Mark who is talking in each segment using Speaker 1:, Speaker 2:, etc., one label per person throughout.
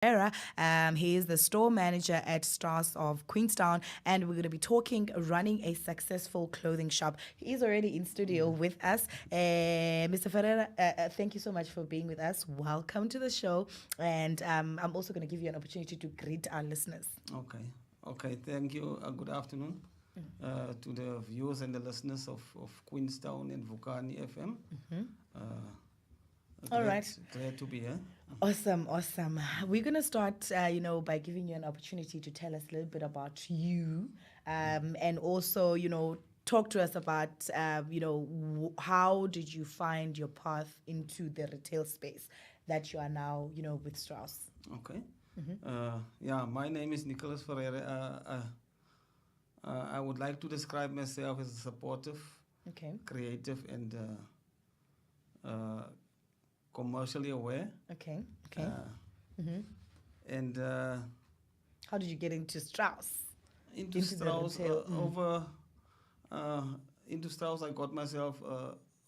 Speaker 1: Ferreira. He is the store manager at Strauss of Queenstown, and we're going to be talking running a successful clothing shop. He is already in studio with us. Mr. Ferreira, thank you so much for being with us. Welcome to the show, and I'm also going to give you an opportunity to greet our listeners.
Speaker 2: Okay. Okay. Thank you. Good afternoon to the viewers and the listeners of Queenstown and Vukani FM. Uh,
Speaker 1: All right.
Speaker 2: Glad to be here.
Speaker 1: Awesome, awesome. We're going to start, by giving you an opportunity to tell us a little bit about you, and also, talk to us about, how did you find your path into the retail space that you are now, with Strauss?
Speaker 2: Okay. My name is Nicholas Ferreira. I would like to describe myself as a supportive,
Speaker 1: Okay.
Speaker 2: creative, and commercially aware.
Speaker 1: Okay. Okay.
Speaker 2: And
Speaker 1: How did you get into Strauss?
Speaker 2: into
Speaker 1: Into the
Speaker 2: Strauss,
Speaker 1: retail,
Speaker 2: into Strauss, I got myself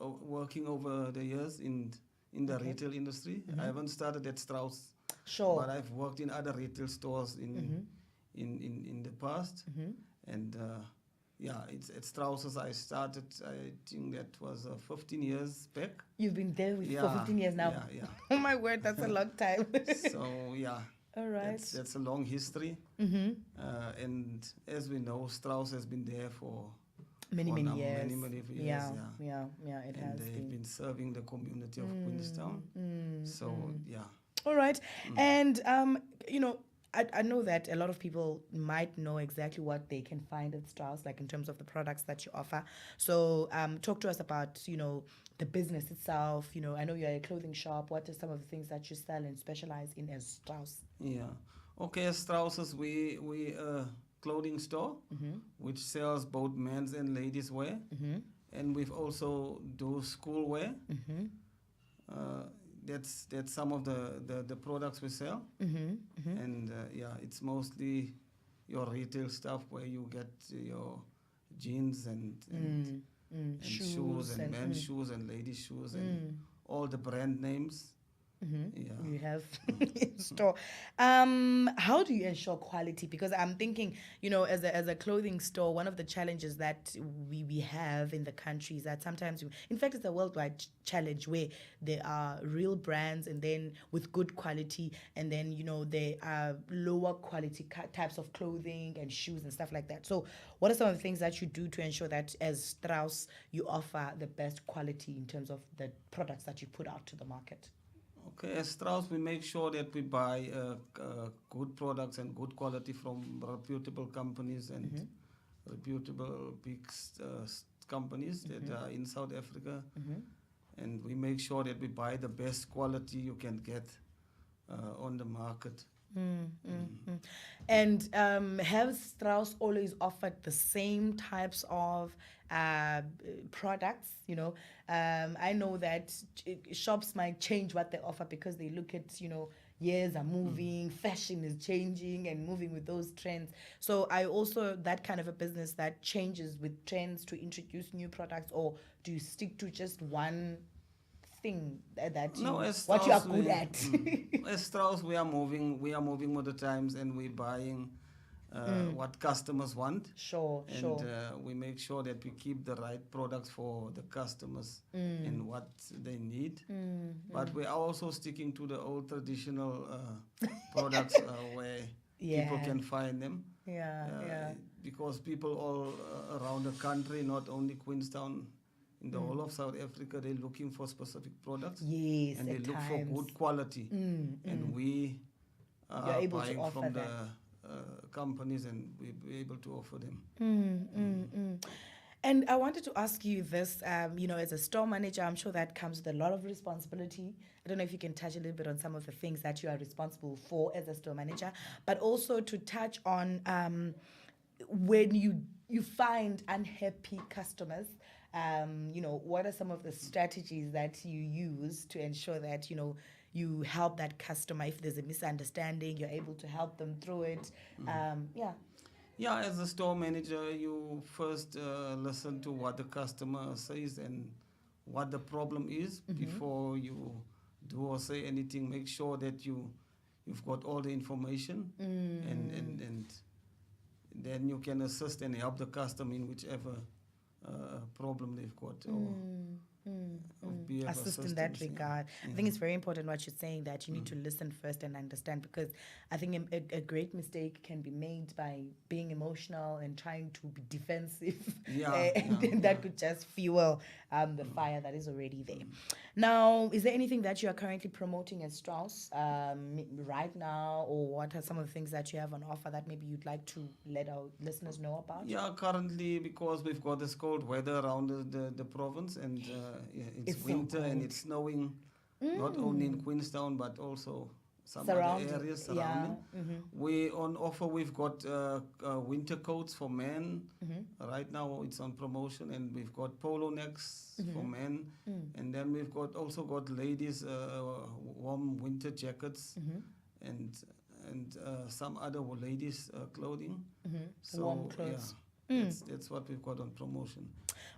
Speaker 2: working over the years in the
Speaker 1: Okay.
Speaker 2: retail industry. I haven't started at Strauss,
Speaker 1: Sure.
Speaker 2: but I've worked in other retail stores in the past. And it's at Strauss's I started. I think that was 15 years back.
Speaker 1: You've been there for
Speaker 2: Yeah,
Speaker 1: 15 years now.
Speaker 2: Yeah,
Speaker 1: Oh my word, that's a long time.
Speaker 2: So yeah,
Speaker 1: All right.
Speaker 2: that's a long history. And as we know, Strauss has been there for
Speaker 1: Many
Speaker 2: now
Speaker 1: years.
Speaker 2: many years.
Speaker 1: Yeah, it
Speaker 2: And
Speaker 1: has
Speaker 2: they've
Speaker 1: been.
Speaker 2: been serving the community of Queenstown. So yeah.
Speaker 1: All right. And, I know that a lot of people might know exactly what they can find at Strauss, like in terms of the products that you offer. So talk to us about, the business itself. I know you're a clothing shop. What are some of the things that you sell and specialize in as Strauss?
Speaker 2: Yeah. Okay, as Strauss's, we clothing store which sells both men's and ladies wear, and we've also do school wear. That's some of the products we sell, and it's mostly your retail stuff where you get your jeans and shoes and men's shoes and ladies shoes and all the brand names. Yeah.
Speaker 1: You have in store. How do you ensure quality? Because I'm thinking, as a clothing store, one of the challenges that we have in the country is that sometimes, in fact, it's a worldwide challenge where there are real brands and then with good quality, and then, there are lower quality types of clothing and shoes and stuff like that. So what are some of the things that you do to ensure that as Strauss, you offer the best quality in terms of the products that you put out to the market?
Speaker 2: Okay, as Strauss, we make sure that we buy good products and good quality from reputable companies and reputable big companies that are in South Africa. And we make sure that we buy the best quality you can get on the market.
Speaker 1: And have Strauss always offered the same types of products? I know that shops might change what they offer because they look at, years are moving, fashion is changing and moving with those trends. So I also that kind of a business that changes with trends to introduce new products, or do you stick to just one thing that you,
Speaker 2: No, as
Speaker 1: what you are
Speaker 2: Strauss,
Speaker 1: good at?
Speaker 2: as Strauss, we are moving with the times, and we're buying what customers want.
Speaker 1: Sure.
Speaker 2: And we make sure that we keep the right products for the customers and what they need. But we are also sticking to the old traditional products where people
Speaker 1: Yeah.
Speaker 2: can find them. Because people all around the country, not only Queenstown, in the whole of South Africa, they're looking for specific products.
Speaker 1: Yes,
Speaker 2: And they
Speaker 1: at
Speaker 2: look for
Speaker 1: times.
Speaker 2: good quality. And we
Speaker 1: You're
Speaker 2: are
Speaker 1: able to
Speaker 2: buying
Speaker 1: offer
Speaker 2: from
Speaker 1: that.
Speaker 2: the companies, and we're able to offer them.
Speaker 1: And I wanted to ask you this, as a store manager, I'm sure that comes with a lot of responsibility. I don't know if you can touch a little bit on some of the things that you are responsible for as a store manager, but also to touch on when you find unhappy customers, what are some of the strategies that you use to ensure that, you help that customer? If there's a misunderstanding, you're able to help them through it.
Speaker 2: Yeah, as a store manager, you first listen to what the customer says and what the problem is before you do or say anything. Make sure that you you've got all the information, and then you can assist and help the customer in whichever problem they've got, or be of
Speaker 1: Assist in that
Speaker 2: assistance. Yeah.
Speaker 1: regard. I think it's very important what you're saying, that you need to listen first and understand, because I think a great mistake can be made by being emotional and trying to be defensive. And then that could just fuel the fire that is already there. Now, is there anything that you are currently promoting as Strauss right now, or what are some of the things that you have on offer that maybe you'd like to let our listeners know about?
Speaker 2: Yeah, currently, because we've got this cold weather around the province, and it's
Speaker 1: It's so
Speaker 2: winter and
Speaker 1: cold.
Speaker 2: it's snowing, not only in Queenstown but also some
Speaker 1: Surrounding,
Speaker 2: other areas surrounding. We on offer. We've got winter coats for men. Right now, it's on promotion, and we've got polo necks for men, and then we've also got ladies warm winter jackets, and some other ladies clothing. So
Speaker 1: Warm clothes.
Speaker 2: that's what we've got on promotion.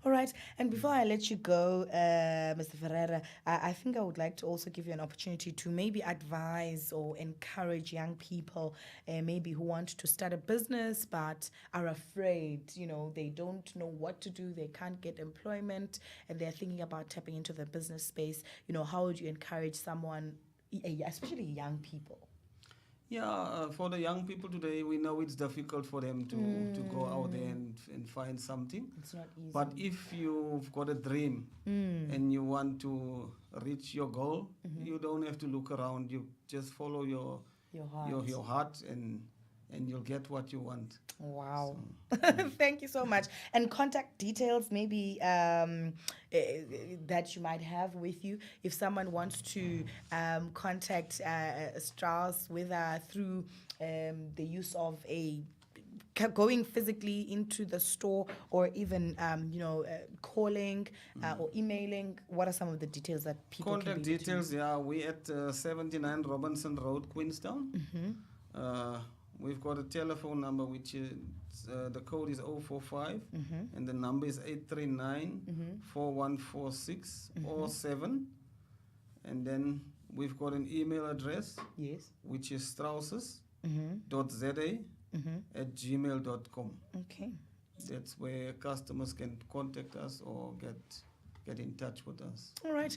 Speaker 1: All right. And before I let you go, Mr. Ferreira, I think I would like to also give you an opportunity to maybe advise or encourage young people, maybe who want to start a business but are afraid. They don't know what to do. They can't get employment, and they're thinking about tapping into the business space. How would you encourage someone, especially young people?
Speaker 2: Yeah, for the young people today, we know it's difficult for them to go out there and find something.
Speaker 1: It's not easy.
Speaker 2: But if you've got a dream and you want to reach your goal, you don't have to look around. You just follow your
Speaker 1: heart.
Speaker 2: Your heart, and you'll get what you want.
Speaker 1: Wow. Thank you so much. And contact details maybe that you might have with you if someone wants to contact Strauss, whether through the use of going physically into the store, or even calling or emailing. What are some of the details that people
Speaker 2: Contact
Speaker 1: can be
Speaker 2: details, we at 79 Robinson Road, Queenstown. We've got a telephone number, which is the code is 045, and the number is 839 4146 or 7. And then we've got an email address,
Speaker 1: Yes.
Speaker 2: which is strausses.za at gmail.com.
Speaker 1: Okay.
Speaker 2: That's where customers can contact us or get in touch with us.
Speaker 1: All right.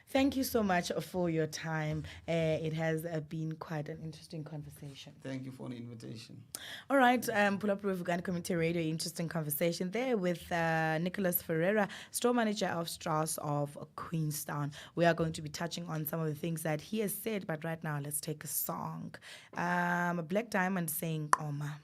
Speaker 1: Thank you so much for your time. It has been quite an interesting conversation.
Speaker 2: Thank you for the invitation.
Speaker 1: All right, pull up with Uganda Community Radio. Interesting conversation there with Nicholas Ferreira, store manager of Strauss of Queenstown. We are going to be touching on some of the things that he has said, but right now let's take a song. Black Diamond saying Oma.